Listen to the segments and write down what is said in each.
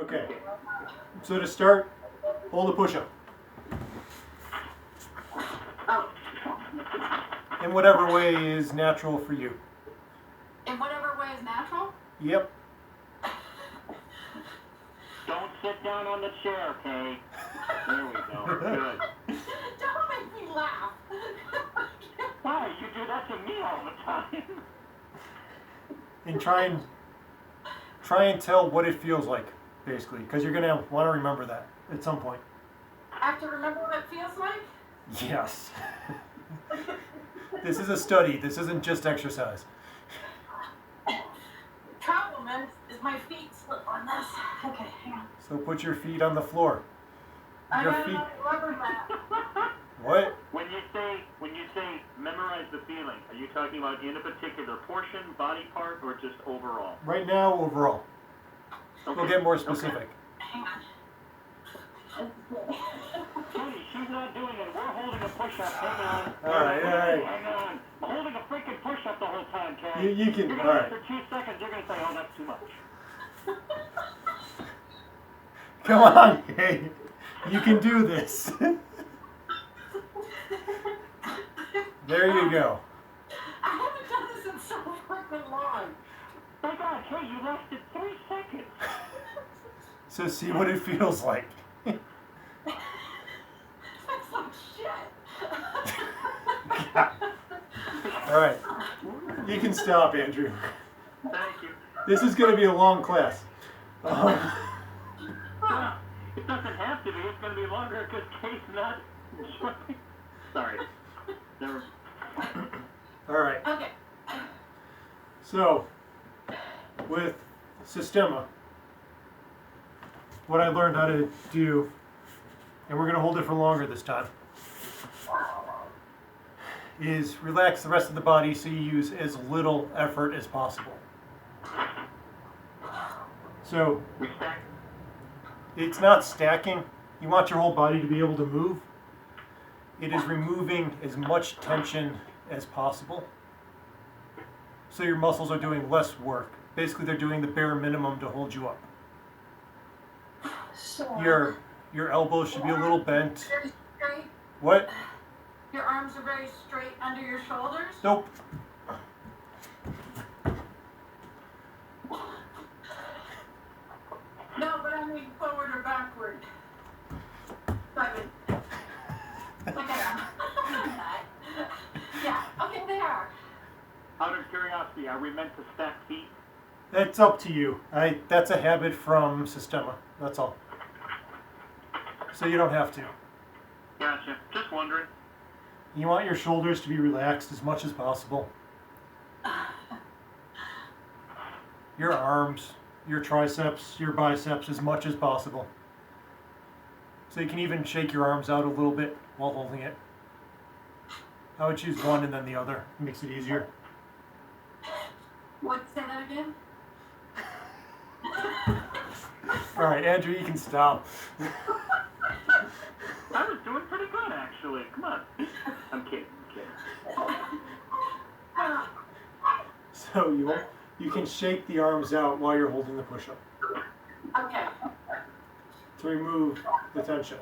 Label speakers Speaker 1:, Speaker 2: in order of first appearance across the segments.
Speaker 1: Okay. So to start, hold a push-up. In whatever way is natural for you.
Speaker 2: In whatever way is natural?
Speaker 1: Yep.
Speaker 3: Don't sit down on the chair, Kay. There we go. Good.
Speaker 2: Don't make me laugh.
Speaker 3: Why? You do that to me all the time.
Speaker 1: And try and tell what it feels like, basically, because you're gonna want to remember that at some point.
Speaker 2: I have to remember what it feels like?
Speaker 1: Yes. This is a study. This isn't just exercise.
Speaker 2: Problem is my feet slip on this. Okay, hang on.
Speaker 1: So put your feet on the floor.
Speaker 2: I
Speaker 1: Your
Speaker 2: got
Speaker 1: feet.
Speaker 2: another rubber mat.
Speaker 1: What?
Speaker 3: When you say memorize the feeling, are you talking about in a particular portion, body part, or just overall?
Speaker 1: Right now, overall.
Speaker 3: Okay.
Speaker 1: We'll get more specific.
Speaker 2: Hang on.
Speaker 3: Katie, she's not doing it. We're holding a push-up. Hang on.
Speaker 1: All right.
Speaker 3: Hang on. I'm holding a freaking push-up the whole time, Kay.
Speaker 1: You can.
Speaker 3: You're
Speaker 1: All
Speaker 3: gonna
Speaker 1: right.
Speaker 3: for 2 seconds, you're gonna say, "Oh, that's too much."
Speaker 1: Come on, Kay. You can do this. There you go.
Speaker 2: I haven't done this in so freaking long.
Speaker 3: My God, Kay, you lasted 3 seconds.
Speaker 1: So see what it feels like.
Speaker 2: That's like shit.
Speaker 1: All right. You can stop, Andrew.
Speaker 3: Thank you.
Speaker 1: This is going to be a long class.
Speaker 3: It doesn't have to be. It's going to be longer because Kay's not enjoying. Sorry. Never.
Speaker 1: All right.
Speaker 2: Okay.
Speaker 1: So, with Systema, what I learned how to do, and we're going to hold it for longer this time, is relax the rest of the body so you use as little effort as possible. So, it's not stacking. You want your whole body to be able to move. It is removing as much tension as possible. So your muscles are doing less work. Basically, they're doing the bare minimum to hold you up.
Speaker 2: So,
Speaker 1: Your elbows should be a little bent.
Speaker 2: very straight.
Speaker 1: What?
Speaker 2: Your arms are very straight under your shoulders.
Speaker 1: Nope.
Speaker 2: No, but I mean forward or backward. Simon. Look at them. Yeah, okay, they are.
Speaker 3: Out of curiosity, are we meant to stack feet?
Speaker 1: That's up to you. That's a habit from Systema. That's all. So you don't have to.
Speaker 3: Gotcha. Just wondering.
Speaker 1: You want your shoulders to be relaxed as much as possible. Your arms, your triceps, your biceps as much as possible. So you can even shake your arms out a little bit while holding it. I would choose one and then the other. It makes it easier.
Speaker 2: What, say that again?
Speaker 1: All right, Andrew, you can stop.
Speaker 3: I was doing pretty good, actually. Come on. I'm kidding.
Speaker 1: So you can shake the arms out while you're holding the push-up
Speaker 2: Okay.
Speaker 1: to remove the tension.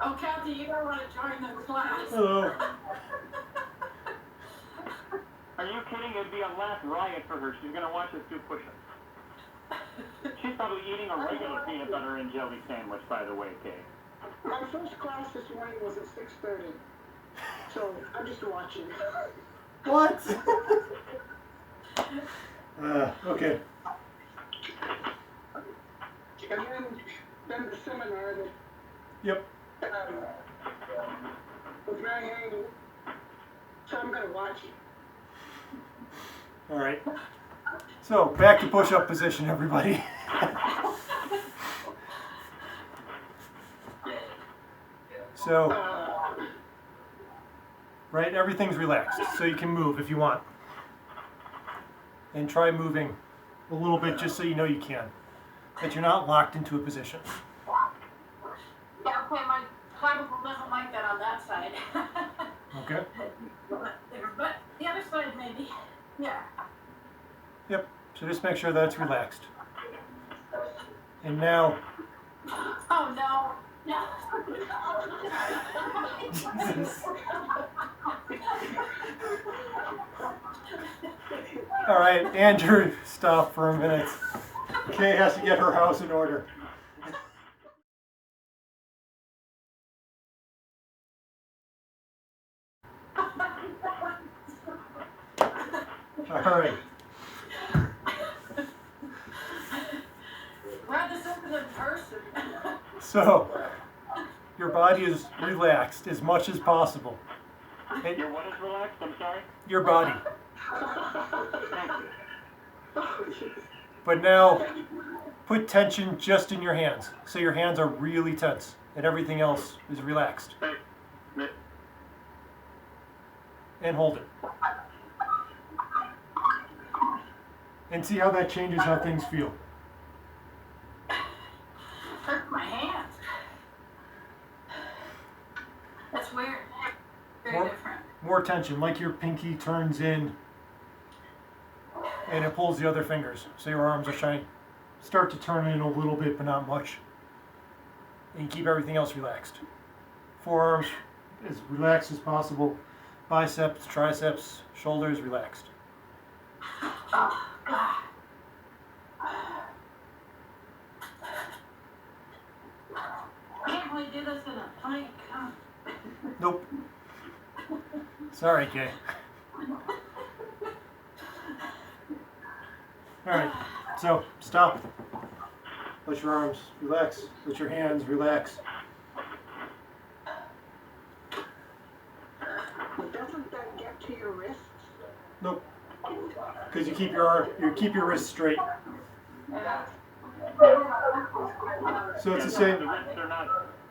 Speaker 2: Oh, Kathy, you don't want to join the class.
Speaker 1: Hello.
Speaker 3: Are you kidding? It'd be a laugh riot for her. She's going to watch us do push-ups. She's probably eating a regular peanut butter and jelly sandwich, by the way, Kay.
Speaker 4: My first class this morning was at 6:30, so I'm just watching.
Speaker 1: What? Okay.
Speaker 4: And then the seminar that
Speaker 1: Yep.
Speaker 4: was very handy, so I'm gonna watch it.
Speaker 1: All right. So back to push-up position, everybody. So, right, everything's relaxed, so you can move if you want. And try moving a little bit just so you know you can. That you're not locked into a position.
Speaker 2: Yeah, okay, my clavicle doesn't like that on that side.
Speaker 1: Okay?
Speaker 2: But the other side, maybe. Yeah.
Speaker 1: Yep. So just make sure that it's relaxed. And now,
Speaker 2: Oh no. No.
Speaker 1: Jesus. All right, Andrew, stop for a minute. Kay has to get her house in order. All right.
Speaker 2: Glad this isn't in person.
Speaker 1: So, your body is relaxed as much as possible. And
Speaker 3: Your what is relaxed? I'm sorry?
Speaker 1: your body.
Speaker 3: Thank you.
Speaker 1: But now, put tension just in your hands. So your hands are really tense and everything else is relaxed.
Speaker 3: Hey, mi-
Speaker 1: And hold it. And see how that changes how things feel.
Speaker 2: Hurt my hands. That's weird. Very different.
Speaker 1: More tension, like your pinky turns in and it pulls the other fingers. So your arms are start to turn in a little bit, but not much. And keep everything else relaxed. Forearms as relaxed as possible. Biceps, triceps, shoulders relaxed.
Speaker 2: Can't really do this in a plank. Huh?
Speaker 1: Nope. Sorry, Kay. Alright, so stop. Let your arms relax. Let your hands relax.
Speaker 4: But doesn't that get to your wrists?
Speaker 1: Nope. Because you keep your wrists straight.
Speaker 2: Yeah.
Speaker 1: So it's the
Speaker 3: The
Speaker 1: same.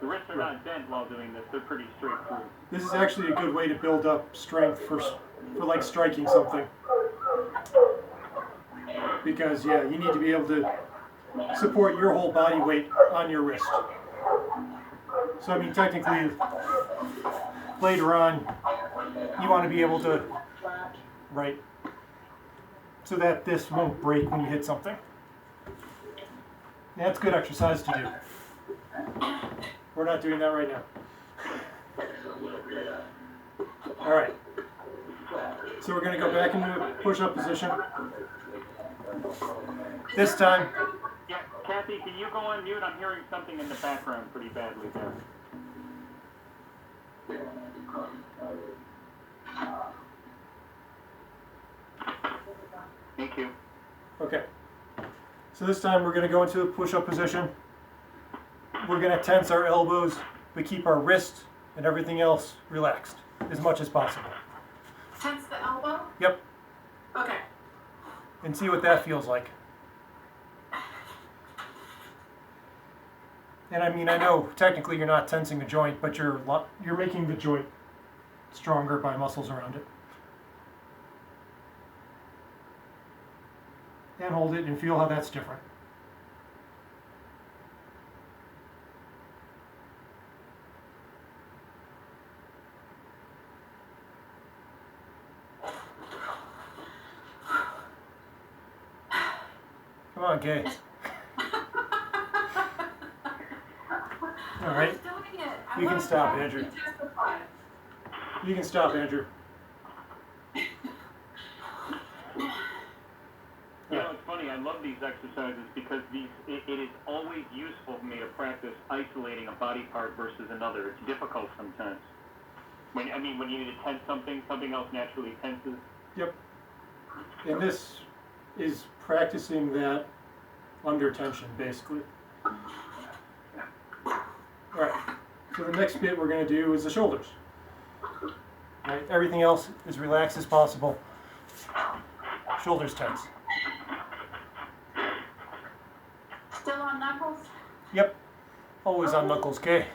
Speaker 3: the wrists are not bent while doing this. They're pretty straight through.
Speaker 1: This is actually a good way to build up strength for like striking something. Because yeah, you need to be able to support your whole body weight on your wrist. So I mean, technically, later on, you want to be able to, right, so that this won't break when you hit something. That's good exercise to do. We're not doing that right now. All right. So we're going to go back into push-up position. This time,
Speaker 3: Yeah, Kathy, can you go on mute? I'm hearing something in the background pretty badly there. Thank you.
Speaker 1: okay. So this time we're going to go into a push-up position. We're going to tense our elbows, but keep our wrists and everything else relaxed as much as possible.
Speaker 2: Tense the elbow?
Speaker 1: Yep.
Speaker 2: Okay.
Speaker 1: And see what that feels like. And I mean, I know technically you're not tensing the joint, but you're making the joint stronger by muscles around it. And hold it and feel how that's different. Come on, Kay. All right.
Speaker 2: I'm doing it. I
Speaker 1: You can
Speaker 2: wanna
Speaker 1: stop,
Speaker 2: try
Speaker 1: Andrew.
Speaker 2: to testify.
Speaker 1: You can stop, Andrew.
Speaker 3: You know, it's funny, I love these exercises because it is always useful for me to practice isolating a body part versus another. It's difficult sometimes. When you need to tense something, something else naturally tenses.
Speaker 1: Yep. And this is practicing that under tension, basically. All right. So the next bit we're going to do is the shoulders. All right. Everything else as relaxed as possible. Shoulders tense.
Speaker 2: Still on knuckles?
Speaker 1: Yep. Always on knuckles, Kay.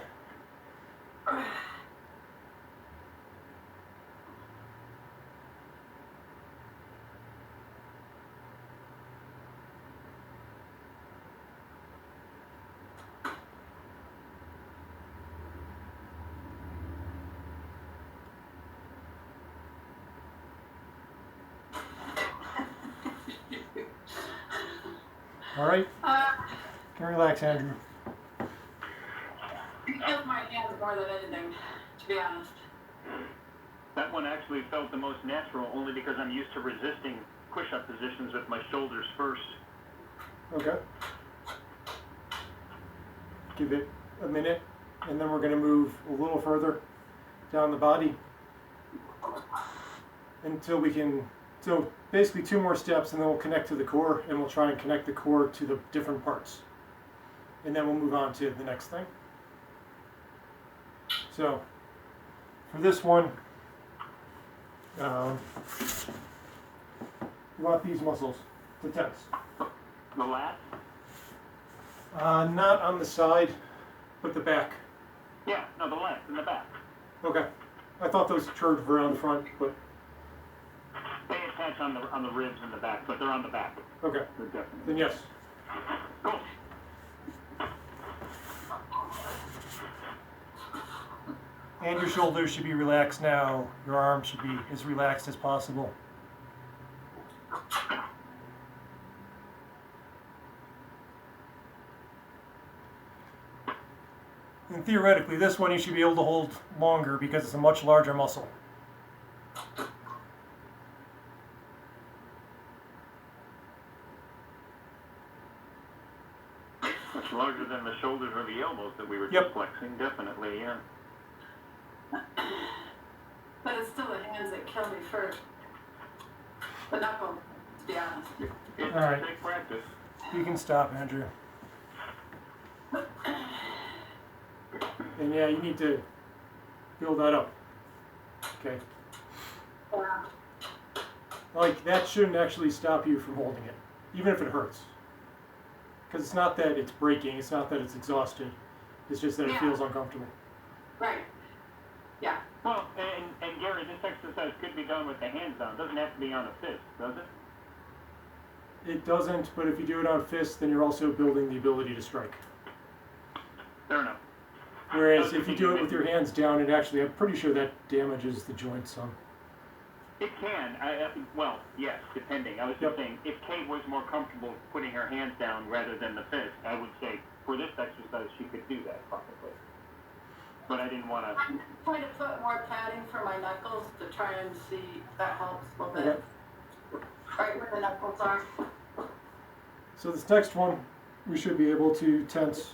Speaker 1: All right,
Speaker 2: Uh,
Speaker 1: can relax, Andrew.
Speaker 2: it's my hands more than anything, to be honest.
Speaker 3: That one actually felt the most natural, only because I'm used to resisting push-up positions with my shoulders first.
Speaker 1: Okay. Give it a minute, and then we're going to move a little further down the body until we can, so basically 2 more steps, and then we'll connect to the core, and we'll try and connect the core to the different parts. And then we'll move on to the next thing. So, for this one, you want these muscles to tense.
Speaker 3: The lats?
Speaker 1: Not on the side, but the back.
Speaker 3: Yeah, no, the lats in the back.
Speaker 1: Okay. I thought those curved around the front, but
Speaker 3: They attach on the ribs in the back, but they're on the back.
Speaker 1: okay.
Speaker 3: They're definitely.
Speaker 1: Then yes.
Speaker 3: Cool.
Speaker 1: And your shoulders should be relaxed now. Your arms should be as relaxed as possible. And theoretically, this one you should be able to hold longer because it's a much larger muscle.
Speaker 3: Much larger than the shoulders or the elbows that we were
Speaker 1: Yep.
Speaker 3: just flexing, definitely, yeah.
Speaker 2: But it's still the hands that kill me first. The knuckle, to be honest.
Speaker 3: It's
Speaker 1: All right.
Speaker 3: take practice.
Speaker 1: You can stop, Andrew. And yeah, you need to build that up. Okay.
Speaker 2: Yeah.
Speaker 1: Like, that shouldn't actually stop you from holding it, even if it hurts. Because it's not that it's breaking, it's not that it's exhausted, it's just that it
Speaker 2: Yeah.
Speaker 1: feels uncomfortable.
Speaker 2: Right. Yeah.
Speaker 3: Well, and Gary, this exercise could be done with the hands down. It doesn't have to be on a fist, does it?
Speaker 1: It doesn't, but if you do it on fists, then you're also building the ability to strike.
Speaker 3: Fair enough.
Speaker 1: Whereas if you do it with your hands down, it actually, I'm pretty sure that damages the joint some.
Speaker 3: It can. Well, yes, depending. I was just saying, if Kate was more comfortable putting her hands down rather than the fist, I would say for this exercise she could do that probably. But I didn't want to.
Speaker 2: I'm trying to put more padding for my knuckles to try and see if that helps a little bit.
Speaker 1: Okay.
Speaker 2: Right where the knuckles are.
Speaker 1: So this next one, we should be able to tense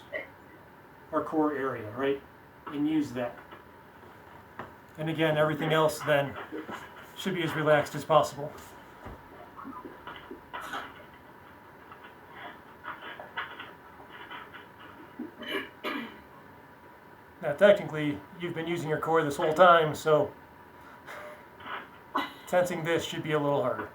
Speaker 1: our core area, right? And use that. And again, everything else then should be as relaxed as possible. Now technically, you've been using your core this whole time, so tensing this should be a little harder.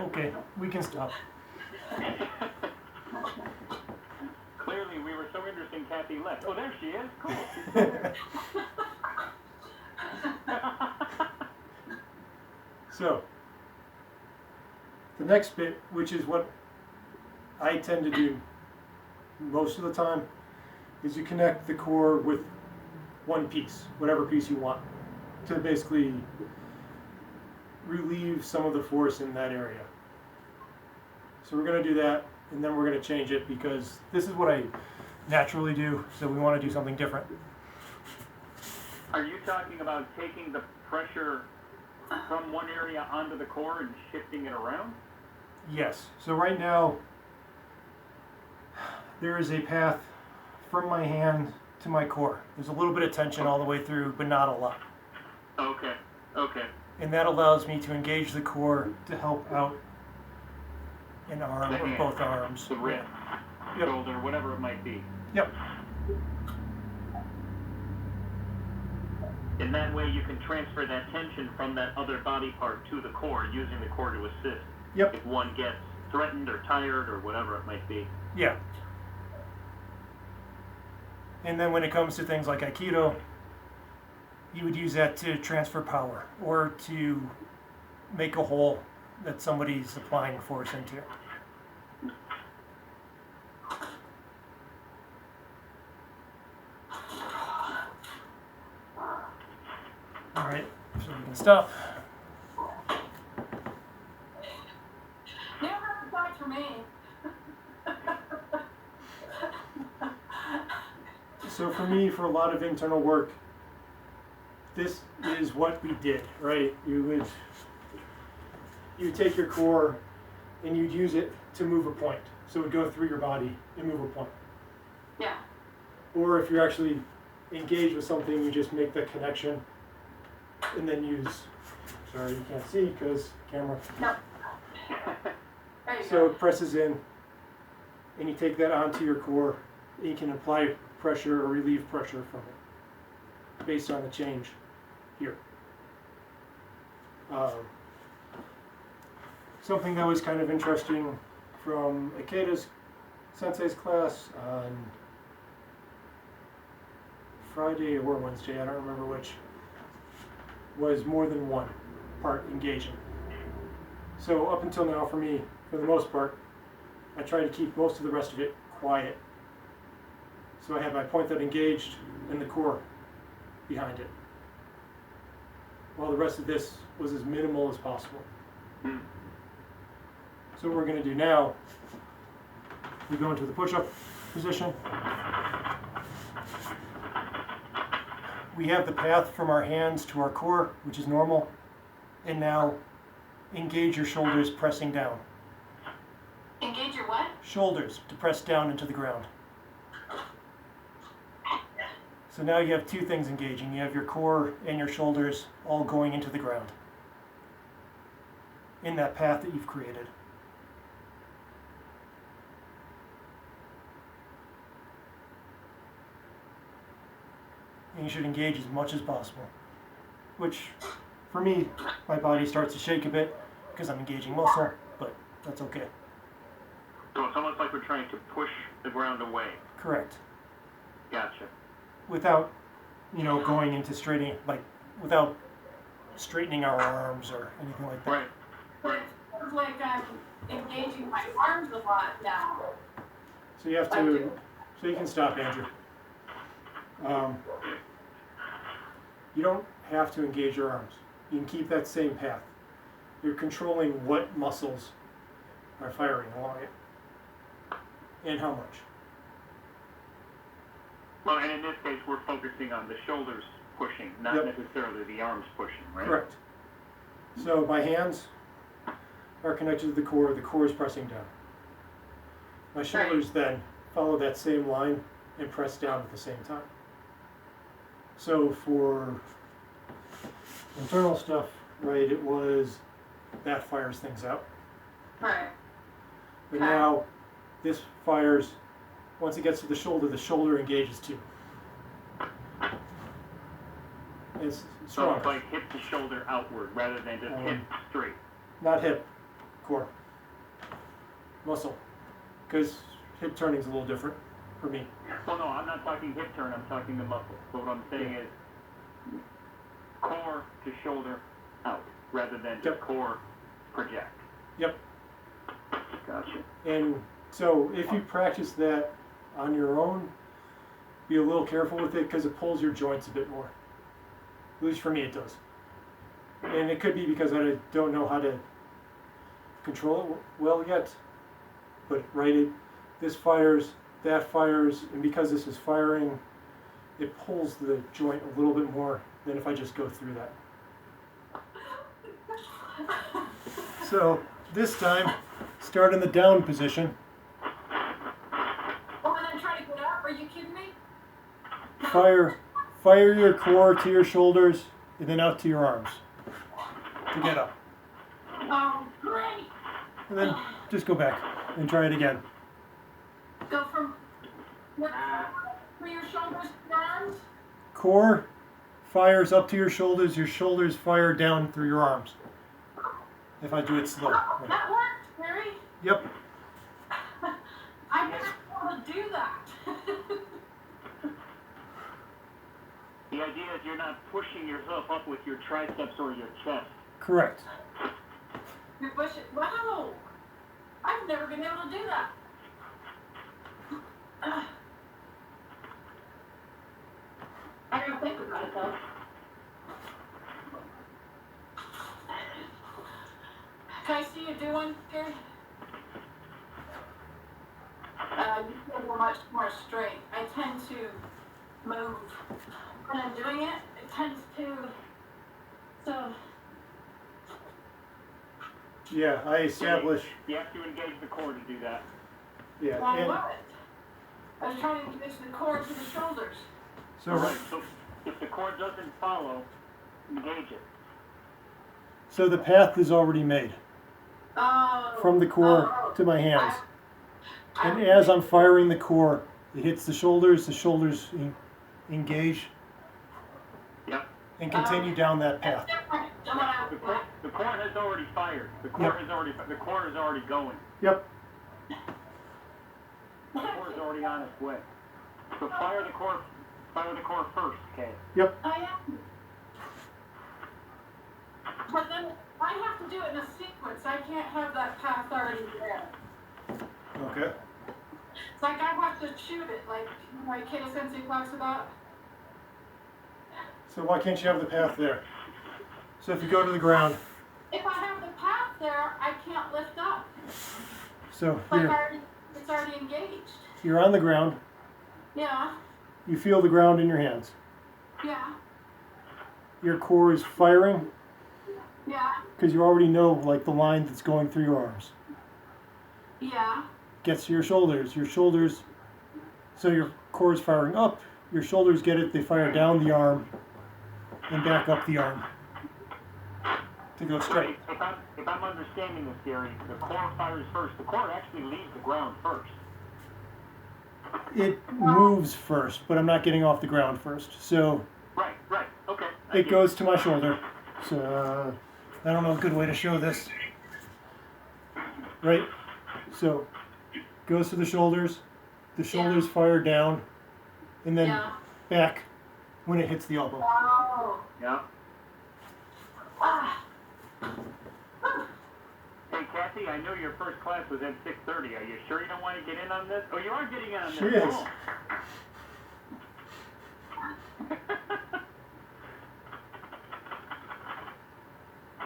Speaker 1: Okay, we can stop.
Speaker 3: Clearly, we were so interesting, Kathy left. Oh, there she is. Cool. She's still there.
Speaker 1: So, the next bit, which is what I tend to do most of the time, is you connect the core with one piece, whatever piece you want, to basically relieve some of the force in that area. So we're going to do that, and then we're going to change it because this is what I naturally do, so we want to do something different.
Speaker 3: Are you talking about taking the pressure from one area onto the core and shifting it around?
Speaker 1: Yes. So right now, there is a path from my hand to my core. There's a little bit of tension all the way through, but not a lot.
Speaker 3: Okay. Okay.
Speaker 1: And that allows me to engage the core to help out an arm
Speaker 3: The
Speaker 1: or
Speaker 3: hand,
Speaker 1: both arms.
Speaker 3: the wrist,
Speaker 1: Yep.
Speaker 3: shoulder, whatever it might be.
Speaker 1: Yep.
Speaker 3: In that way, you can transfer that tension from that other body part to the core, using the core to assist.
Speaker 1: Yep.
Speaker 3: If one gets threatened or tired or whatever it might be.
Speaker 1: Yeah. And then when it comes to things like Aikido, you would use that to transfer power or to make a hole that somebody's applying force into. All right, so we can stop.
Speaker 2: You don't have to talk for me.
Speaker 1: So for me, for a lot of internal work, this is what we did, right? You would take your core and you'd use it to move a point. So it would go through your body and move a point.
Speaker 2: Yeah.
Speaker 1: Or if you're actually engaged with something, you just make the connection and then use, sorry, you can't see because camera.
Speaker 2: No. There you
Speaker 1: So
Speaker 2: go.
Speaker 1: it presses in and you take that onto your core and you can apply pressure or relieve pressure from it based on the change here. Something that was kind of interesting from Ikeda's sensei's class on Friday or Wednesday, I don't remember which, was more than one part engaging. So up until now for me, for the most part, I try to keep most of the rest of it quiet. So I have my point that engaged and the core behind it. While the rest of this was as minimal as possible. So what we're going to do now, we go into the push-up position. We have the path from our hands to our core, which is normal. And now engage your shoulders pressing down.
Speaker 2: Engage your what?
Speaker 1: Shoulders to press down into the ground. So now you have two things engaging. You have your core and your shoulders all going into the ground in that path that you've created. And you should engage as much as possible. Which, for me, my body starts to shake a bit because I'm engaging muscle, but that's okay.
Speaker 3: So it's almost like we're trying to push the ground away.
Speaker 1: Correct.
Speaker 3: Gotcha.
Speaker 1: Without, going into straightening, without straightening our arms or anything like that.
Speaker 3: Right.
Speaker 2: But it feels like I'm engaging my arms a lot now.
Speaker 1: So you have to, so you can stop, Andrew. You don't have to engage your arms. You can keep that same path. You're controlling what muscles are firing along it and how much.
Speaker 3: Well, and in this case, we're focusing on the shoulders pushing, not
Speaker 1: Yep.
Speaker 3: necessarily the arms pushing, right?
Speaker 1: Correct. So my hands are connected to the core is pressing down. My shoulders then follow that same line and press down at the same time. So for internal stuff, right, it was that fires things out.
Speaker 2: Right.
Speaker 1: But
Speaker 2: Okay.
Speaker 1: now this fires, once it gets to the shoulder engages too. It's
Speaker 3: So it's
Speaker 1: stronger.
Speaker 3: like hip to shoulder outward rather than just hip straight.
Speaker 1: Not hip, core. Muscle. Because hip turning is a little different for me.
Speaker 3: Well, no, I'm not talking hip turn, I'm talking the muscle. So what I'm saying is core to shoulder out rather than just
Speaker 1: Yep.
Speaker 3: core project.
Speaker 1: Yep.
Speaker 3: Gotcha.
Speaker 1: And so if you practice that on your own, be a little careful with it because it pulls your joints a bit more. At least for me it does. And it could be because I don't know how to control it well yet. But this fires, that fires, and because this is firing, it pulls the joint a little bit more than if I just go through that. So this time, start in the down position.
Speaker 2: Oh, and then try to get up? Are you kidding me?
Speaker 1: Fire your core to your shoulders and then out to your arms to get up.
Speaker 2: Oh, great.
Speaker 1: And then just go back and try it again.
Speaker 2: Go from your shoulders to your arms?
Speaker 1: Core fires up to your shoulders fire down through your arms. If I do it slow. Right.
Speaker 2: That worked, Harry.
Speaker 1: Yep.
Speaker 2: I never been able to do that.
Speaker 3: Yeah, The idea is you're not pushing yourself up with your triceps or your chest.
Speaker 1: Correct.
Speaker 2: You're pushing. Wow. I've never been able to do that. I gotta think about it though. Can I see you do one, Gary? You feel much more straight. I tend to move. When I'm doing it, it tends to. So.
Speaker 1: Yeah, I establish.
Speaker 3: You have to engage the core to do that.
Speaker 1: Yeah,
Speaker 2: Why
Speaker 1: and
Speaker 2: was it? I was trying to engage the core to the shoulders.
Speaker 1: so
Speaker 3: Alright, so if the core doesn't follow, engage it.
Speaker 1: so the path is already made
Speaker 2: Oh.
Speaker 1: from the core to my hands, and as I'm firing the core, it hits the shoulders engage,
Speaker 3: Yep.
Speaker 1: and continue down that path.
Speaker 3: The core has already fired. The core has already going.
Speaker 1: Yep.
Speaker 3: The core is already on its way. So fire the core first, okay?
Speaker 1: Yep.
Speaker 2: I am. But then I have to do it in a sequence. I can't have that path already there.
Speaker 1: Okay.
Speaker 2: It's like I have to shoot it, like my Kata Sensei talks about.
Speaker 1: So why can't you have the path there? So if you go to the ground,
Speaker 2: If I have the path there, I can't lift up.
Speaker 1: so
Speaker 2: Like
Speaker 1: here,
Speaker 2: it's already engaged.
Speaker 1: you're on the ground,
Speaker 2: Yeah,
Speaker 1: you feel the ground in your hands.
Speaker 2: yeah,
Speaker 1: Your core is firing
Speaker 2: yeah,
Speaker 1: because you already know like the line that's going through your arms.
Speaker 2: yeah.
Speaker 1: Gets to your shoulders, so your core is firing up, your shoulders get it, they fire down the arm and back up the arm to go straight.
Speaker 3: If I'm understanding this, Gary, the core fires first. The core actually leaves the ground first.
Speaker 1: It moves first, but I'm not getting off the ground first. So
Speaker 3: Right, okay.
Speaker 1: it goes to my shoulder. So I don't know a good way to show this. Right? So goes to the shoulders fire down, and then
Speaker 2: Yeah.
Speaker 1: back when it hits the elbow.
Speaker 2: Oh.
Speaker 3: Yeah.
Speaker 2: Ah.
Speaker 3: Hey, Kathy, I know your first class was at 6:30. Are you sure you don't want to get in on this? Oh, you are getting in on this.
Speaker 1: She is.
Speaker 3: Oh.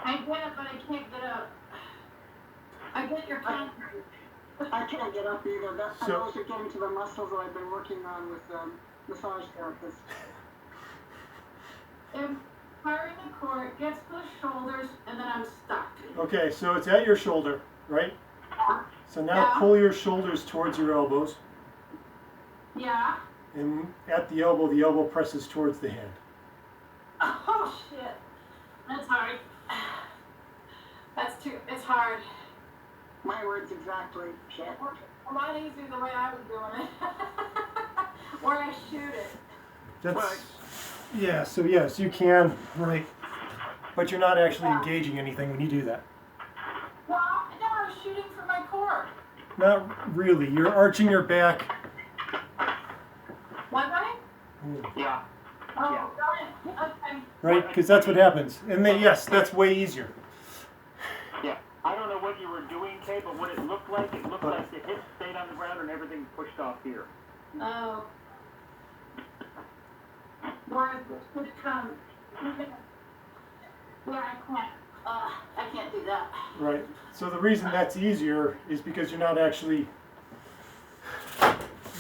Speaker 2: I get it, but I can't get up. I get your point.
Speaker 4: I can't get up either. I'm
Speaker 1: So-
Speaker 4: also getting to the muscles that I've been working on with massage therapists.
Speaker 2: If firing the core gets to the shoulders, and then I'm stuck.
Speaker 1: Okay, so it's at your shoulder, right? So now
Speaker 2: Yeah.
Speaker 1: pull your shoulders towards your elbows,
Speaker 2: Yeah.
Speaker 1: and at the elbow presses towards the hand.
Speaker 2: Oh shit. That's hard. It's hard.
Speaker 4: My words exactly. Shit.
Speaker 2: A lot easier the way I was doing it. Where I shoot it.
Speaker 1: That's
Speaker 3: Right.
Speaker 1: yeah. So yes, you can, right? But you're not actually engaging anything when you do that.
Speaker 2: Well, no, I was shooting for my core.
Speaker 1: Not really. You're arching your back.
Speaker 2: Was I?
Speaker 3: Yeah.
Speaker 2: Oh,
Speaker 3: Yeah.
Speaker 2: got it. Okay.
Speaker 1: Right? Because that's what happens. And then yes, that's way easier.
Speaker 3: Yeah. I don't know what you were doing, Kay, but what it looked like the hips stayed on the ground and everything pushed off here.
Speaker 2: Oh. Where it come? Where I can't do that.
Speaker 1: Right. So the reason that's easier is because you're not actually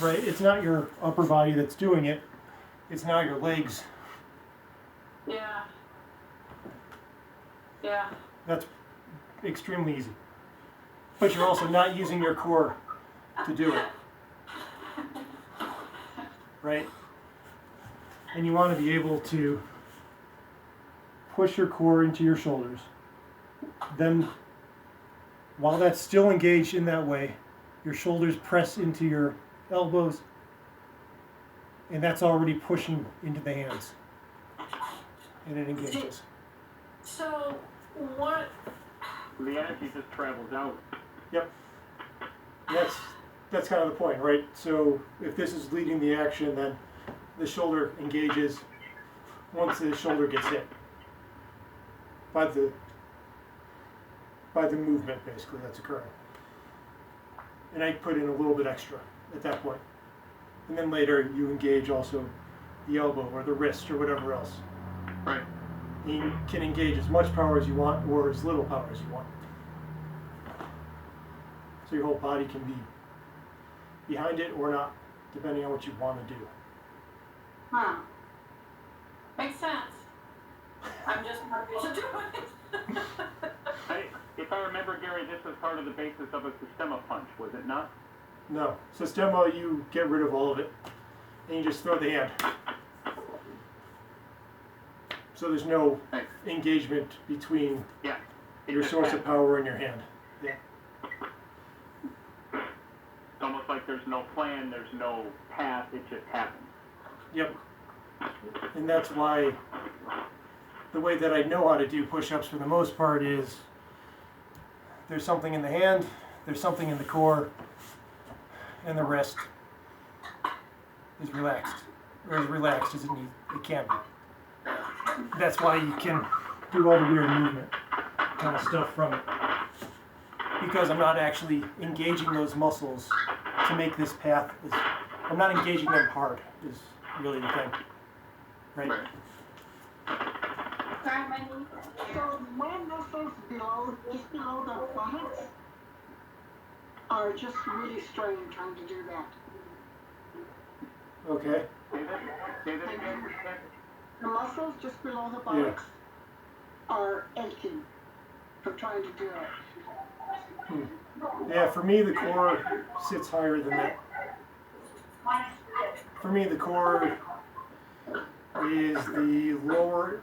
Speaker 1: right. It's not your upper body that's doing it. It's now your legs.
Speaker 2: Yeah. Yeah.
Speaker 1: That's extremely easy. But you're also not using your core to do it. Right? And you want to be able to push your core into your shoulders. Then, while that's still engaged in that way, your shoulders press into your elbows, and that's already pushing into the hands. And it engages.
Speaker 2: So, what?
Speaker 3: The energy just travels out.
Speaker 1: Yep. That's kind of the point, right? So if this is leading the action, then the shoulder engages, once the shoulder gets hit by the movement basically that's occurring. And I put in a little bit extra at that point. And then later you engage also the elbow or the wrist or whatever else.
Speaker 3: Right.
Speaker 1: And you can engage as much power as you want or as little power as you want. So your whole body can be behind it or not, depending on what you want to do.
Speaker 2: Huh. Makes sense. I'm just not used to doing it.
Speaker 3: If I remember, Gary, this was part of the basis of a Sistema punch, was it not?
Speaker 1: No. Sistema, you get rid of all of it. And you just throw the hand. So there's no engagement between your source of power and your hand. Yeah.
Speaker 3: It's almost like there's no plan, there's no path, it just happens.
Speaker 1: Yep. And that's why the way that I know how to do push-ups for the most part is there's something in the hand, there's something in the core, and the rest is relaxed, or as relaxed as it can be. That's why you can do all the weird movement kind of stuff from it. Because I'm not actually engaging those muscles to make this path, I'm not engaging them hard, is really the thing. Right?
Speaker 4: So my muscles just below the buttocks are just really strained trying to do that.
Speaker 1: Okay.
Speaker 3: Say that again.
Speaker 4: The muscles just below the buttocks are aching from trying to do it.
Speaker 1: Yeah, for me the core sits higher than that. For me the core is the lower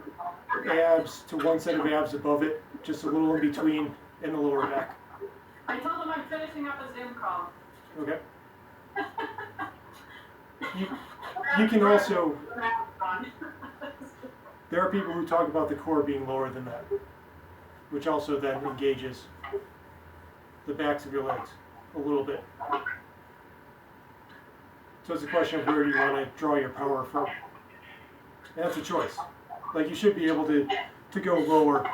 Speaker 1: abs to one set of abs above it, just a little in between, and the lower back.
Speaker 2: I told them I'm finishing up a Zoom call.
Speaker 1: Okay. You can also, there are people who talk about the core being lower than that, which also then engages the backs of your legs a little bit. So it's a question of where do you want to draw your power from. And that's a choice. Like you should be able to go lower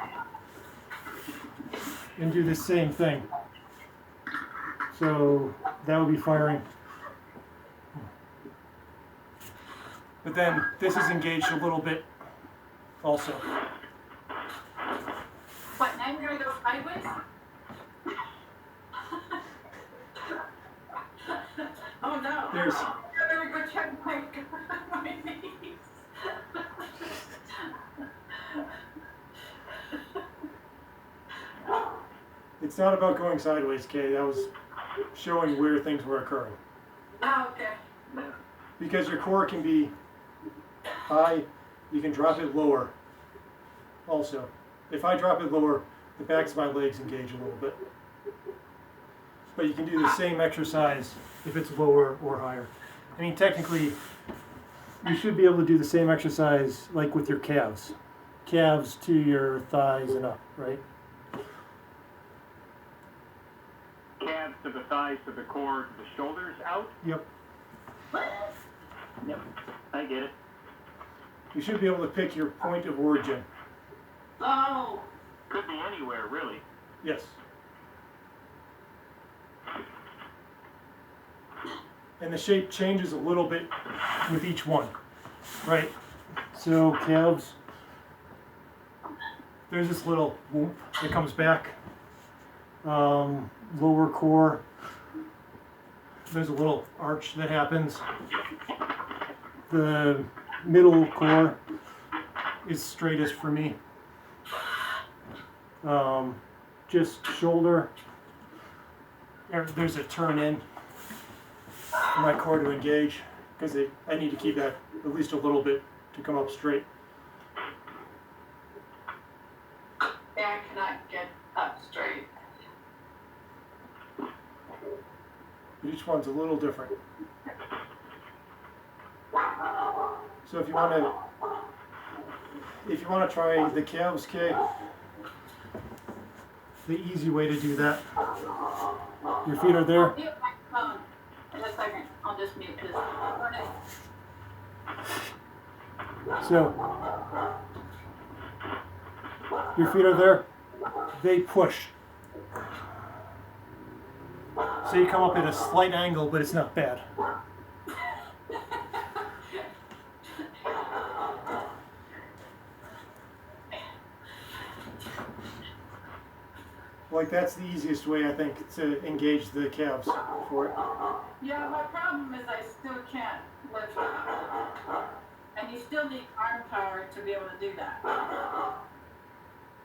Speaker 1: and do the same thing. So that would be firing. But then this is engaged a little bit also.
Speaker 2: What, now you're gonna go sideways? Oh no.
Speaker 1: There's
Speaker 2: I'm gonna go check my knees.
Speaker 1: It's not about going sideways, Kay. That was showing where things were occurring.
Speaker 2: Oh, okay.
Speaker 1: Because your core can be high, you can drop it lower. Also, if I drop it lower, the backs of my legs engage a little bit. But you can do the same exercise if it's lower or higher. I mean, technically, you should be able to do the same exercise like with your calves. Calves to your thighs and up, right?
Speaker 3: Calves to the thighs, to the core, to the shoulders out?
Speaker 1: Yep.
Speaker 3: Yep, I get it.
Speaker 1: You should be able to pick your point of origin.
Speaker 2: Oh.
Speaker 3: Could be anywhere, really.
Speaker 1: Yes. And the shape changes a little bit with each one, right? So calves, there's this little whoop that comes back. Lower core, there's a little arch that happens. The middle core is straightest for me. Just shoulder, there's a turn in for my core to engage because I need to keep that at least a little bit to come up straight.
Speaker 2: Yeah, I cannot get up straight.
Speaker 1: Each one's a little different. So if you want to try the calves kick, the easy way to do that. Your feet are there.
Speaker 2: I'll mute my phone in a second. I'll just mute this.
Speaker 1: So your feet are there, they push. So you come up at a slight angle, but it's not bad. Like that's the easiest way, I think, to engage the calves for it.
Speaker 2: Yeah, my problem is I still can't lift up. And you still need arm power to be able to do that.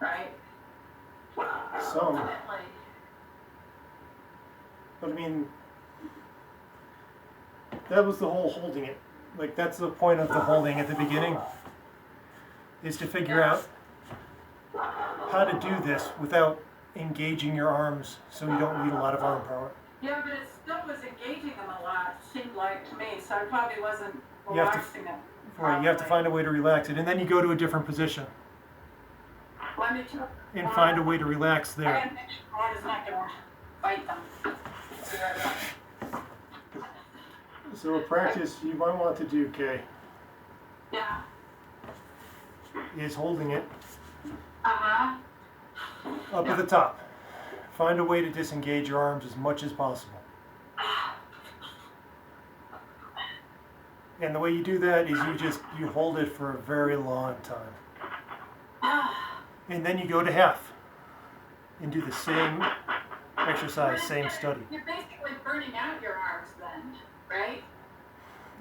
Speaker 2: Right?
Speaker 1: Some,
Speaker 2: Definitely.
Speaker 1: but I mean, that was the whole holding it. Like that's the point of the holding at the beginning, is to figure out how to do this without engaging your arms so you don't need a lot of arm power.
Speaker 2: Yeah, but it still was engaging them a lot, seemed like to me, so I probably wasn't
Speaker 1: You have to-
Speaker 2: relaxing them.
Speaker 1: Right, you have to find a way to relax it, and then you go to a different position
Speaker 2: Let me check.
Speaker 1: and find a way to relax
Speaker 2: I
Speaker 1: there.
Speaker 2: gotta make sure God is not gonna bite them. Be right back.
Speaker 1: So a practice you might want to do, Kay,
Speaker 2: Yeah.
Speaker 1: is holding it
Speaker 2: Uh-huh.
Speaker 1: up at the top. Find a way to disengage your arms as much as possible. And the way you do that is you hold it for a very long time. And then you go to half and do the same exercise, same study.
Speaker 2: You're basically burning out your arms then, right?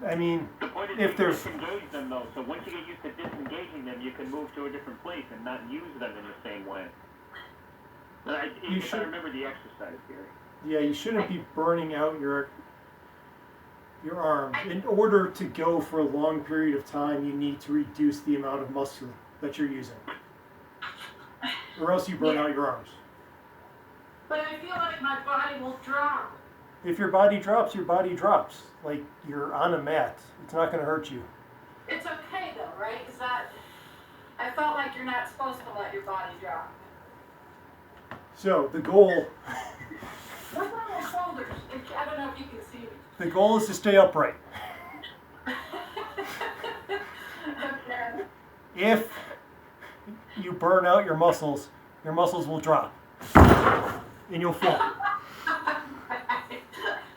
Speaker 1: I mean,
Speaker 3: The point is
Speaker 1: if
Speaker 3: to
Speaker 1: there's,
Speaker 3: disengage them though, so once you get used to disengaging them, you can move to a different place and not use them in the same way.
Speaker 1: You
Speaker 3: If I
Speaker 1: should-
Speaker 3: remember the exercise, Gary.
Speaker 1: yeah, you shouldn't be burning out your arms. In order to go for a long period of time, you need to reduce the amount of muscle that you're using, or else you burn out your arms.
Speaker 2: But I feel like my body will drop.
Speaker 1: If your body drops, your body drops. Like you're on a mat. It's not going to hurt you.
Speaker 2: It's okay though, right? Is that, I felt like you're not supposed to let your body drop.
Speaker 1: So the goal
Speaker 2: Look at my shoulders. I don't know if you can see me.
Speaker 1: the goal is to stay upright.
Speaker 2: Okay.
Speaker 1: If you burn out your muscles will drop and you'll fall.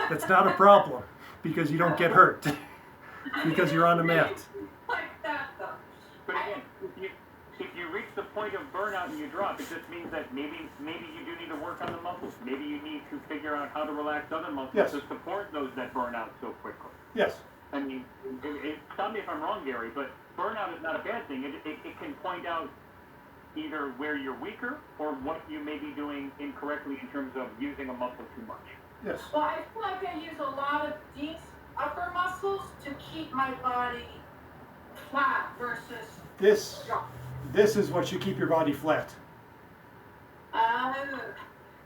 Speaker 1: That's not a problem because you don't get hurt because you're on a mat.
Speaker 2: Like that though.
Speaker 3: But again, if you reach the point of burnout and you drop, it just means that maybe you do need to work on the muscles. Maybe you need to figure out how to relax other muscles
Speaker 1: Yes.
Speaker 3: to support those that burn out so quickly.
Speaker 1: Yes.
Speaker 3: I mean, stop me if I'm wrong, Gary, but burnout is not a bad thing. It can point out either where you're weaker or what you may be doing incorrectly in terms of using a muscle too much.
Speaker 1: Yes.
Speaker 2: Well, I feel like I use a lot of these upper muscles to keep my body flat versus drop.
Speaker 1: This is what should keep your body flat.
Speaker 2: Oh.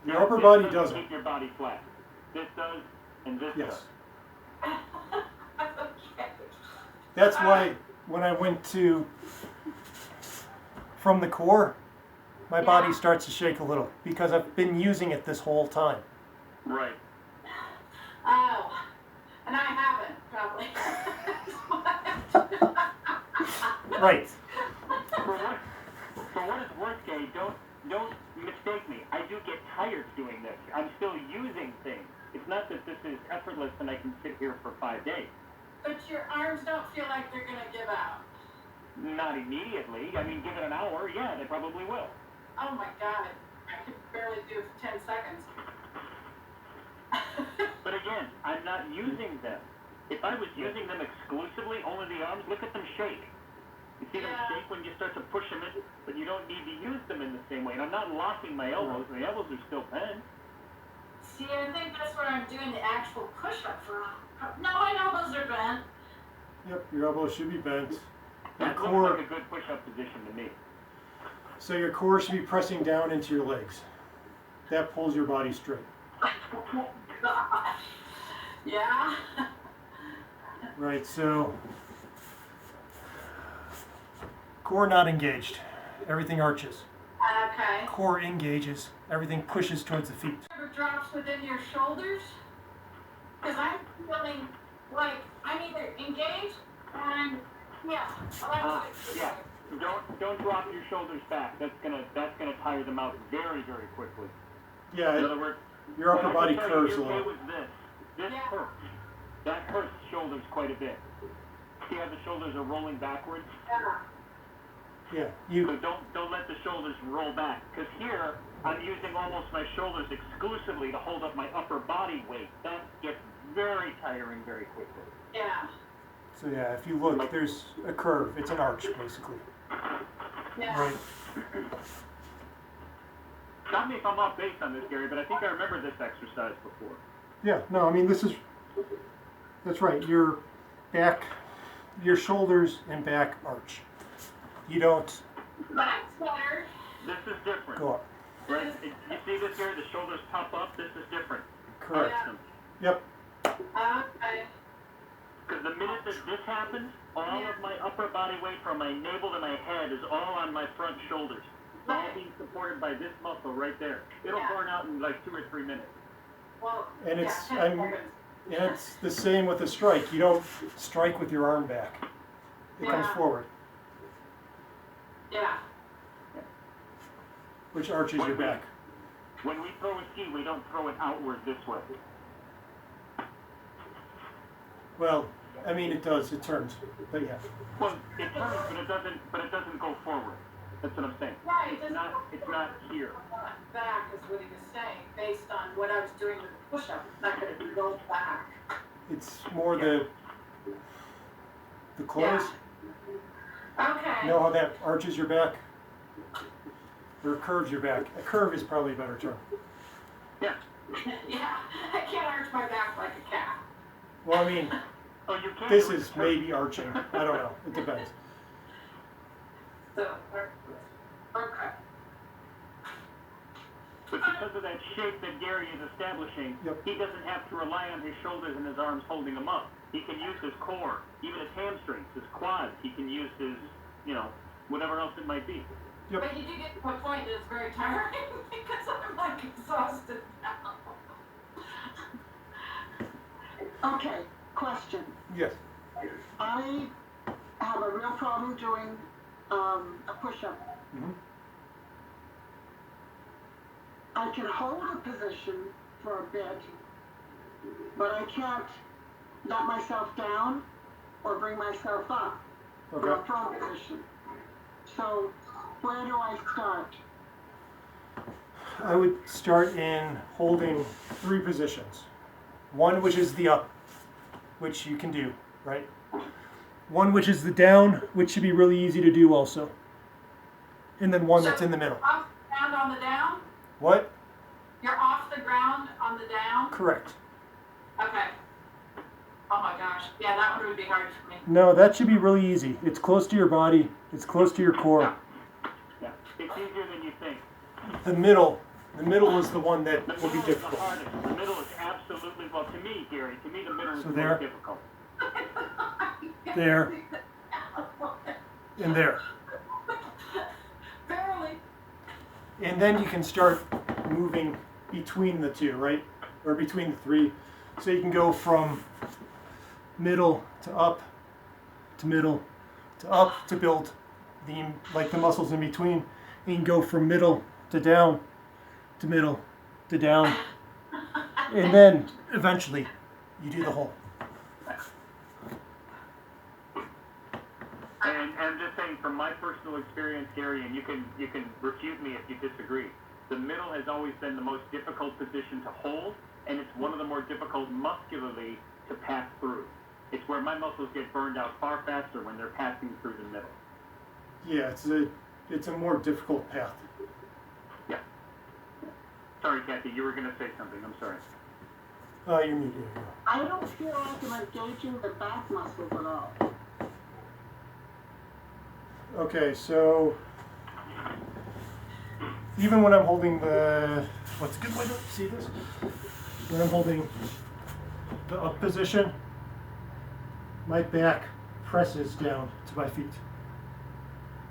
Speaker 1: Your upper
Speaker 3: This
Speaker 1: body
Speaker 3: doesn't
Speaker 1: doesn't.
Speaker 3: keep your body flat. This does, and this
Speaker 1: Yes.
Speaker 3: does.
Speaker 2: Okay.
Speaker 1: That's why when I went to from the core, my body starts to shake a little because I've been using it this whole time.
Speaker 3: Right.
Speaker 2: Oh. And I haven't, probably.
Speaker 1: Right.
Speaker 3: For what it's worth, Gary, don't mistake me. I do get tired doing this. I'm still using things. It's not that this is effortless and I can sit here for 5 days.
Speaker 2: But your arms don't feel like they're gonna give out.
Speaker 3: Not immediately. I mean, give it an hour, yeah, they probably will.
Speaker 2: Oh my God. I could barely do it for 10 seconds.
Speaker 3: But again, I'm not using them. If I was using them exclusively, only the arms, look at them shake. You see them
Speaker 2: Yeah.
Speaker 3: shake when you start to push them in, but you don't need to use them in the same way. And I'm not locking my elbows. My elbows are still bent.
Speaker 2: See, I think that's where I'm doing the actual push-up for. No, my elbows are bent.
Speaker 1: Yep, your elbows should be bent. Your
Speaker 3: That looks
Speaker 1: core,
Speaker 3: like a good push-up position to me.
Speaker 1: so your core should be pressing down into your legs. That pulls your body straight.
Speaker 2: Oh gosh. Yeah.
Speaker 1: Right, so core not engaged. Everything arches.
Speaker 2: Okay.
Speaker 1: Core engages. Everything pushes towards the feet.
Speaker 2: Ever drops within your shoulders? Because I'm feeling like I'm either engaged or I'm Yeah.
Speaker 3: Yeah. Don't drop your shoulders back. That's gonna tire them out very, very quickly.
Speaker 1: Yeah,
Speaker 3: In other words,
Speaker 1: your upper
Speaker 3: I
Speaker 1: body
Speaker 3: can tell
Speaker 1: curves a
Speaker 3: you're okay
Speaker 1: little.
Speaker 3: with this. This
Speaker 2: Yeah.
Speaker 3: hurts. That hurts shoulders quite a bit. See how the shoulders are rolling backwards?
Speaker 2: Yeah.
Speaker 1: Yeah,
Speaker 3: So don't let the shoulders roll back. Because here, I'm using almost my shoulders exclusively to hold up my upper body weight. That gets very tiring very quickly.
Speaker 2: Yeah.
Speaker 1: so yeah, if you look, there's a curve. It's an arch, basically.
Speaker 2: Yeah.
Speaker 1: Right.
Speaker 3: Stop me if I'm off base on this, Gary, but I think I remember this exercise before.
Speaker 1: Yeah, no, I mean, that's right. Your back, your shoulders and back arch. You don't
Speaker 2: That's better.
Speaker 3: This is different.
Speaker 1: go up.
Speaker 3: Right? You see this here? The shoulders pop up. This is different.
Speaker 1: Correct.
Speaker 2: Yeah.
Speaker 1: Yep.
Speaker 2: Okay.
Speaker 3: Because the minute that this happens, all of my upper body weight from my navel to my head is all on my front shoulders. It's all being supported by this muscle right there. It'll
Speaker 2: Yeah.
Speaker 3: burn out in like 2 or 3 minutes.
Speaker 2: Well,
Speaker 1: And it's
Speaker 2: yeah,
Speaker 1: and it's the same with the strike. You don't strike with your arm back. It comes
Speaker 2: Yeah.
Speaker 1: forward,
Speaker 2: Yeah.
Speaker 1: which arches your back.
Speaker 3: When we throw a ski, we don't throw it outward this way.
Speaker 1: Well, I mean, it does. It turns, but yeah.
Speaker 3: Well, it turns, but it doesn't go forward. That's what I'm saying.
Speaker 2: Right.
Speaker 3: It's not here.
Speaker 2: Back is what he was saying, based on what I was doing with the push-up. It's not going to go back.
Speaker 1: It's more the clothes.
Speaker 2: Okay.
Speaker 1: You know how that arches your back? Or curves your back. A curve is probably a better term.
Speaker 3: Yeah.
Speaker 2: Yeah. I can't arch my back like a cat.
Speaker 1: Well, I mean,
Speaker 3: Oh, you can't.
Speaker 1: this
Speaker 3: do it.
Speaker 1: is maybe arching. I don't know. It depends.
Speaker 2: So, okay.
Speaker 3: But because of that shape that Gary is establishing,
Speaker 1: Yep.
Speaker 3: he doesn't have to rely on his shoulders and his arms holding him up. He can use his core, even his hamstrings, his quads. He can use his, whatever else it might be.
Speaker 1: Yep.
Speaker 2: But you do get to a point that it's very tiring because I'm like exhausted now.
Speaker 4: Okay, question.
Speaker 1: Yes.
Speaker 4: I have a real problem doing a push-up.
Speaker 1: Mhm.
Speaker 4: I can hold a position for a bit, but I can't let myself down or bring myself up for a
Speaker 1: Okay.
Speaker 4: prone position. So where do I start?
Speaker 1: I would start in holding 3 positions. One, which is the up, which you can do, right? One, which is the down, which should be really easy to do also. And then one that's in the middle.
Speaker 2: Off the ground on the down?
Speaker 1: What?
Speaker 2: You're off the ground on the down?
Speaker 1: Correct.
Speaker 2: Okay. Oh my gosh. Yeah, that one would be hard for me.
Speaker 1: No, that should be really easy. It's close to your body. It's close to your core.
Speaker 3: Yeah. It's easier than you think.
Speaker 1: The middle is the one that
Speaker 3: The
Speaker 1: will be
Speaker 3: middle is the
Speaker 1: difficult.
Speaker 3: hardest. The middle is absolutely, well, to me, Gary, the middle is
Speaker 1: So
Speaker 3: the
Speaker 1: there.
Speaker 3: most difficult.
Speaker 1: There and there.
Speaker 2: Barely.
Speaker 1: And then you can start moving between the two, right? Or between the 3. So you can go from middle to up to middle to up to build the muscles in between. And you can go from middle to down to middle to down. And then eventually you do the whole.
Speaker 3: And I'm just saying, from my personal experience, Gary, and you can refute me if you disagree. The middle has always been the most difficult position to hold, and it's one of the more difficult muscularly to pass through. It's where my muscles get burned out far faster when they're passing through the middle.
Speaker 1: Yeah, it's a more difficult path.
Speaker 3: Yeah. Sorry, Kathy, you were going to say something. I'm sorry.
Speaker 1: You're muted.
Speaker 4: I don't feel like I'm engaging the back muscles at all.
Speaker 1: Okay, so even when I'm holding what's a good way to see this? When I'm holding the up position, my back presses down to my feet.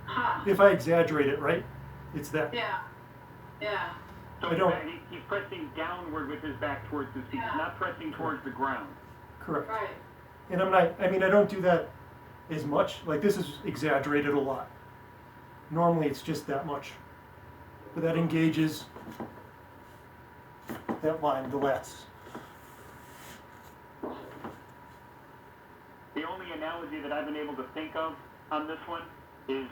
Speaker 2: Huh.
Speaker 1: If I exaggerate it, right? It's that.
Speaker 2: Yeah. Yeah.
Speaker 3: So
Speaker 1: I don't-
Speaker 3: he's pressing downward with his back towards his feet,
Speaker 2: Yeah.
Speaker 3: not pressing towards the ground.
Speaker 1: Correct.
Speaker 2: Right.
Speaker 1: And I don't do that as much. Like this is exaggerated a lot. Normally it's just that much. But that engages that line, the lats.
Speaker 3: The only analogy that I've been able to think of on this one is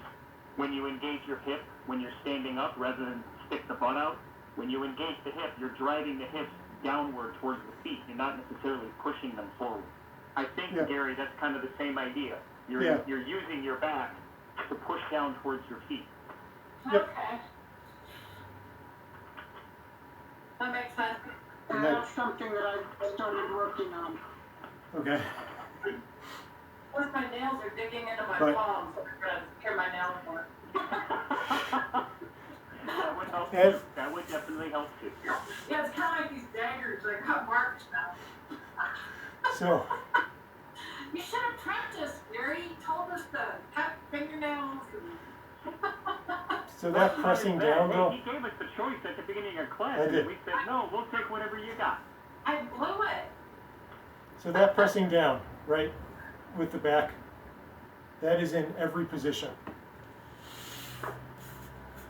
Speaker 3: when you engage your hip when you're standing up rather than stick the butt out. When you engage the hip, you're driving the hips downward towards the feet. You're not necessarily pushing them forward. I think,
Speaker 1: Yeah.
Speaker 3: Gary, that's kind of the same idea. You're
Speaker 1: Yeah.
Speaker 3: you're using your back to push down towards your feet.
Speaker 1: Yep.
Speaker 2: Okay. That makes sense.
Speaker 4: And that's something that I've started working on.
Speaker 1: Okay.
Speaker 2: Plus my nails are digging into my
Speaker 1: Right.
Speaker 2: palms, so I'm gonna tear my nails more.
Speaker 3: That would help
Speaker 1: And-
Speaker 3: too. That would definitely help too.
Speaker 2: Yeah, it's kind of like these daggers. I got marks now.
Speaker 1: So,
Speaker 2: You should have practiced, Gary. You told us to cut fingernails and...
Speaker 1: so that pressing down though,
Speaker 3: He gave us the choice at the beginning of class,
Speaker 1: I
Speaker 3: and
Speaker 1: did.
Speaker 3: we said, no, we'll take whatever you got.
Speaker 2: I blew it.
Speaker 1: so that pressing down, right, with the back, that is in every position.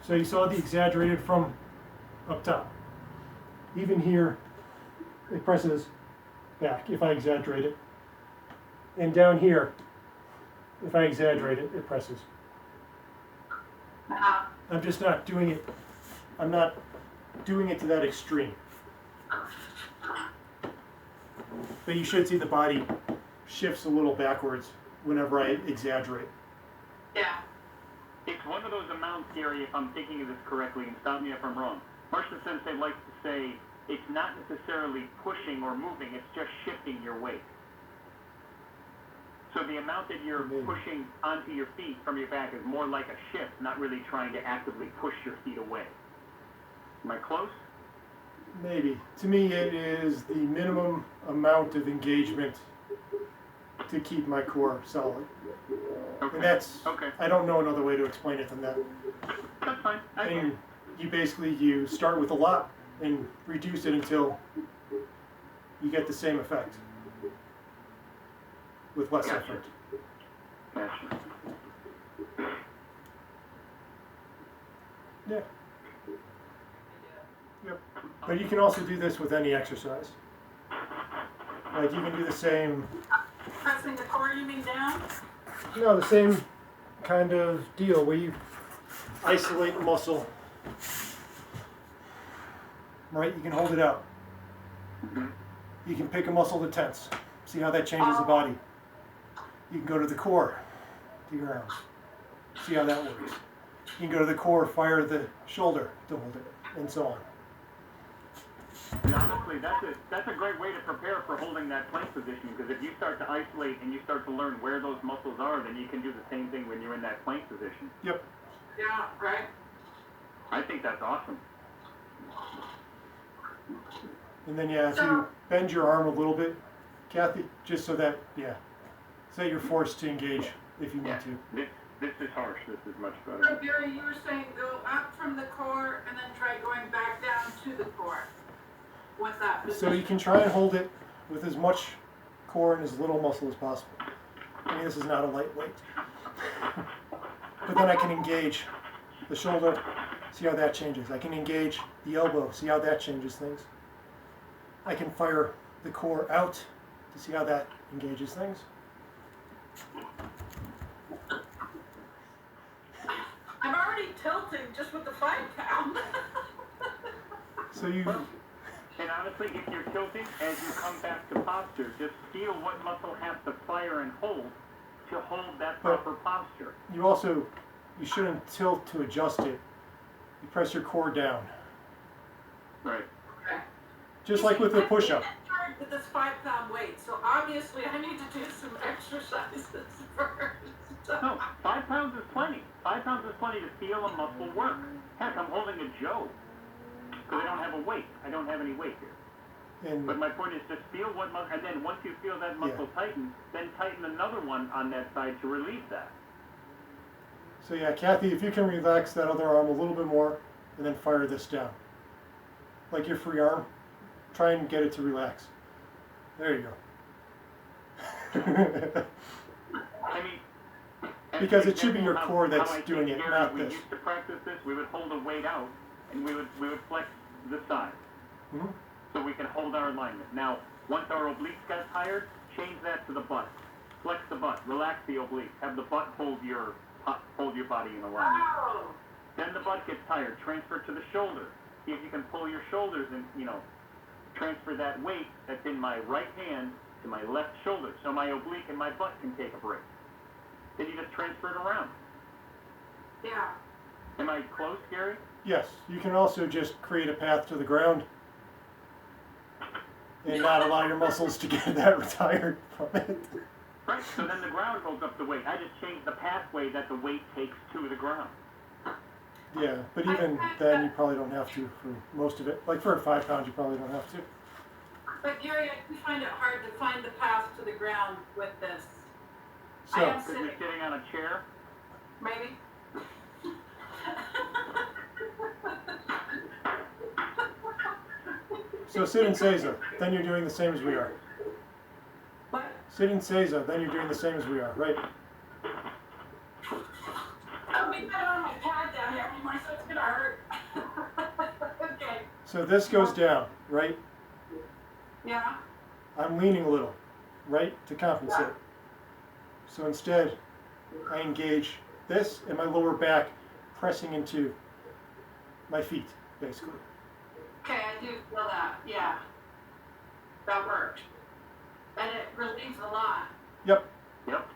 Speaker 1: So you saw the exaggerated from up top. Even here, it presses back if I exaggerate it. And down here, if I exaggerate it, it presses. I'm just not doing it, I'm not doing it to that extreme. But you should see the body shifts a little backwards whenever I exaggerate.
Speaker 2: Yeah.
Speaker 3: It's one of those amounts, Gary, if I'm thinking of this correctly, and stop me if I'm wrong. Marcia Sensei likes to say it's not necessarily pushing or moving, it's just shifting your weight. So the amount that you're
Speaker 1: Maybe.
Speaker 3: pushing onto your feet from your back is more like a shift, not really trying to actively push your feet away. Am I close?
Speaker 1: Maybe. To me, it is the minimum amount of engagement to keep my core solid.
Speaker 3: Okay.
Speaker 1: And that's,
Speaker 3: Okay.
Speaker 1: I don't know another way to explain it than that.
Speaker 3: That's fine. I get it.
Speaker 1: And you basically, you start with a lot and reduce it until you get the same effect with less
Speaker 3: Gotcha.
Speaker 1: effort.
Speaker 3: Gotcha.
Speaker 1: Yeah. Yep. But you can also do this with any exercise. Like you can do the same,
Speaker 2: Pressing the core, you mean down?
Speaker 1: the same kind of deal where you isolate a muscle. Right? You can hold it out. You can pick a muscle to tense. See how that changes the body. You can go to the core, to your arms. See how that works. You can go to the core, fire the shoulder to hold it, and so on.
Speaker 3: And honestly, that's a great way to prepare for holding that plank position, because if you start to isolate and you start to learn where those muscles are, then you can do the same thing when you're in that plank position.
Speaker 1: Yep.
Speaker 2: Yeah, right.
Speaker 3: I think that's awesome.
Speaker 1: And then if you bend your arm a little bit, Kathy, just so that so that you're forced to engage if you need
Speaker 3: Yeah.
Speaker 1: to.
Speaker 3: This is harsh. This is much
Speaker 2: So
Speaker 3: better.
Speaker 2: Gary, you were saying go up from the core and then try going back down to the core. With that
Speaker 1: So
Speaker 2: position.
Speaker 1: you can try and hold it with as much core and as little muscle as possible. I mean, this is not a lightweight. But then I can engage the shoulder, see how that changes. I can engage the elbow, see how that changes things. I can fire the core out to see how that engages things.
Speaker 2: I'm already tilting just with the 5 pound.
Speaker 1: So you,
Speaker 3: And honestly, if you're tilting, as you come back to posture, just feel what muscle has to fire and hold to hold that proper posture.
Speaker 1: you shouldn't tilt to adjust it. You press your core down.
Speaker 3: Right.
Speaker 2: Okay.
Speaker 1: Just like with a push-up.
Speaker 2: With this 5 pound weight, so obviously I need to do some exercises first.
Speaker 3: No, 5 pounds is plenty. 5 pounds is plenty to feel a muscle work. Heck, I'm holding a Joe. Because I don't have a weight. I don't have any weight here.
Speaker 1: And
Speaker 3: But my point is just feel what muscle, and then once you feel that muscle tighten, then tighten another one on that side to relieve that.
Speaker 1: so Kathy, if you can relax that other arm a little bit more and then fire this down. Like your free arm, try and get it to relax. There you go.
Speaker 3: I mean,
Speaker 1: Because it should be your
Speaker 3: How-
Speaker 1: core
Speaker 3: how
Speaker 1: that's
Speaker 3: I think,
Speaker 1: doing it,
Speaker 3: Gary,
Speaker 1: not
Speaker 3: we
Speaker 1: this.
Speaker 3: used to practice this. We would hold a weight out, and we would flex the side,
Speaker 1: Mhm.
Speaker 3: so we can hold our alignment. Now, once our obliques got tired, change that to the butt. Flex the butt. Relax the oblique. Have the butt hold your body in alignment.
Speaker 2: Oh,
Speaker 3: Then the butt gets tired. Transfer to the shoulder. See if you can pull your shoulders and, transfer that weight that's in my right hand to my left shoulder, so my oblique and my butt can take a break. Then you just transfer it around.
Speaker 2: yeah.
Speaker 3: Am I close, Gary?
Speaker 1: Yes, you can also just create a path to the ground and not allow your muscles to get that retired from it.
Speaker 3: Right, so then the ground holds up the weight. I just changed the pathway that the weight takes to the ground.
Speaker 1: Yeah, but even then you probably don't have to for most of it. Like for a 5 pound, you probably don't have to.
Speaker 2: But Gary, I do find it hard to find the path to the ground with this. I
Speaker 1: So,
Speaker 2: am
Speaker 3: Because you're sitting on a chair.
Speaker 2: Maybe.
Speaker 1: so sit in Seiza, then you're doing the same as we are.
Speaker 2: What?
Speaker 1: Sit in Seiza, then you're doing the same as we are, right?
Speaker 2: Oh, we got on my pad down here anymore, so it's gonna hurt. Okay.
Speaker 1: So this goes down, right?
Speaker 2: Yeah.
Speaker 1: I'm leaning a little, right, to compensate. So instead, I engage this and my lower back pressing into my feet, basically.
Speaker 2: Okay, I do feel that. Yeah. That worked. And it relieves a lot.
Speaker 1: Yep.
Speaker 3: Yep.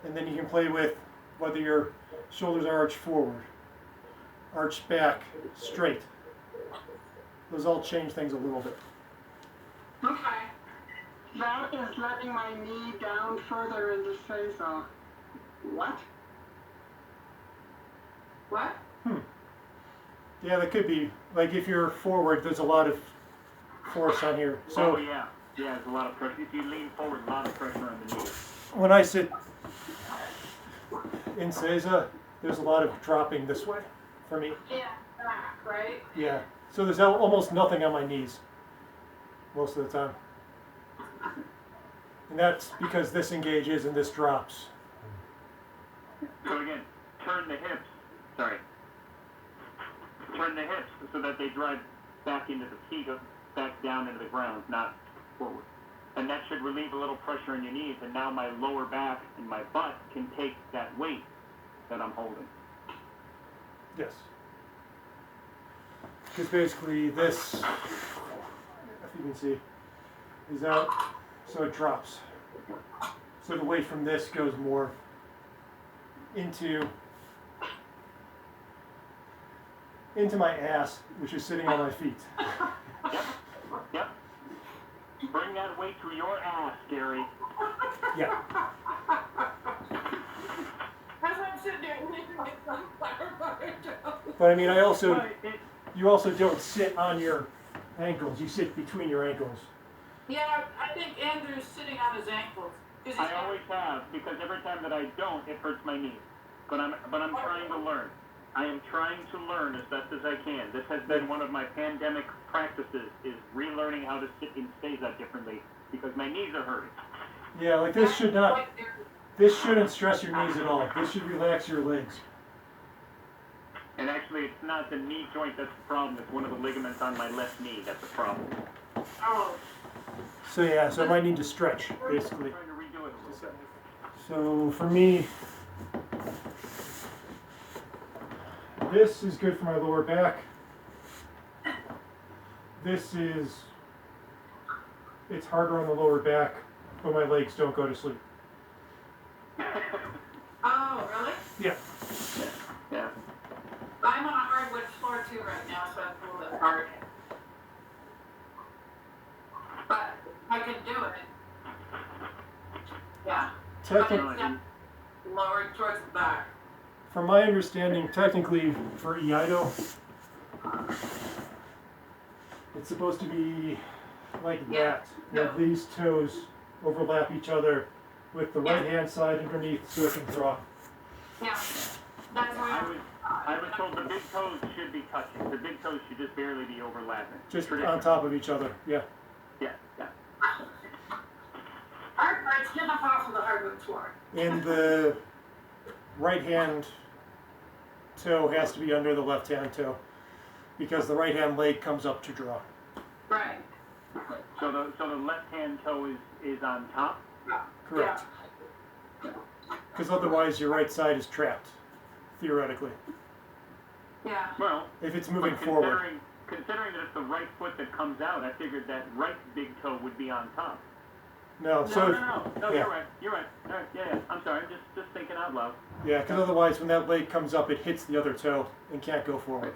Speaker 1: And then you can play with whether your shoulders are arched forward, arched back, straight. Those all change things a little bit.
Speaker 2: Okay.
Speaker 4: That is letting my knee down further into Seiza. What?
Speaker 2: What?
Speaker 1: Yeah, that could be. Like if you're forward, there's a lot of force on here. So
Speaker 3: Oh, yeah. Yeah, there's a lot of pressure. If you lean forward, a lot of pressure on the knee.
Speaker 1: when I sit in Seiza, there's a lot of dropping this way for me.
Speaker 2: Yeah. Back, right?
Speaker 1: Yeah. So there's almost nothing on my knees most of the time. And that's because this engages and this drops.
Speaker 3: So again, turn the hips. Sorry. Turn the hips so that they drive back into the feet, back down into the ground, not forward. And that should relieve a little pressure in your knees, and now my lower back and my butt can take that weight that I'm holding.
Speaker 1: Yes. Because basically this, if you can see, is out, so it drops. So the weight from this goes more into my ass, which is sitting on my feet.
Speaker 3: Yep. Bring that weight to your ass, Gary.
Speaker 1: Yeah.
Speaker 2: As I'm sitting there making myself
Speaker 1: But I mean,
Speaker 3: Well,
Speaker 1: you also don't sit on your ankles. You sit between your ankles.
Speaker 2: Yeah, I think Andrew's sitting on his ankles.
Speaker 3: I always have, because every time that I don't, it hurts my knees. But I'm trying to learn. I am trying to learn as best as I can. This has been one of my pandemic practices, is relearning how to sit in Seiza differently, because my knees are hurting.
Speaker 1: Yeah, like this shouldn't stress your knees at all. This should relax your legs.
Speaker 3: And actually, it's not the knee joint that's the problem. It's one of the ligaments on my left knee that's the problem.
Speaker 2: Oh,
Speaker 1: So yeah, so I might need to stretch, basically.
Speaker 3: I'm trying to redo it a little bit.
Speaker 1: So for me, this is good for my lower back. It's harder on the lower back, but my legs don't go to sleep.
Speaker 2: oh, really?
Speaker 1: Yeah.
Speaker 3: Yeah.
Speaker 2: I'm on a hardwood floor too right now, so it's a little bit hard. But I can do it. Yeah. But
Speaker 1: Technically,
Speaker 2: it's not lowered towards the back.
Speaker 1: from my understanding, technically for Iaido, it's supposed to be like that, where these toes overlap each other with the right hand side underneath so it can draw.
Speaker 2: Yeah. That's why
Speaker 3: I was told the big toes should be touching. The big toes should just barely be overlapping.
Speaker 1: Just
Speaker 3: Tradition.
Speaker 1: on top of each other, yeah.
Speaker 3: Yeah.
Speaker 2: our floor.
Speaker 1: And the right hand toe has to be under the left hand toe because the right hand leg comes up to draw.
Speaker 2: Right.
Speaker 3: So the left hand toe is on top?
Speaker 1: Correct. Because otherwise your right side is trapped, theoretically.
Speaker 2: Yeah.
Speaker 3: Well,
Speaker 1: If it's moving
Speaker 3: but
Speaker 1: forward.
Speaker 3: considering that it's the right foot that comes out, I figured that right big toe would be on top.
Speaker 1: No, so if,
Speaker 3: No,
Speaker 1: yeah.
Speaker 3: you're right. All right, yeah, I'm sorry, I'm just thinking out loud.
Speaker 1: Yeah, because otherwise when that leg comes up, it hits the other toe and can't go forward.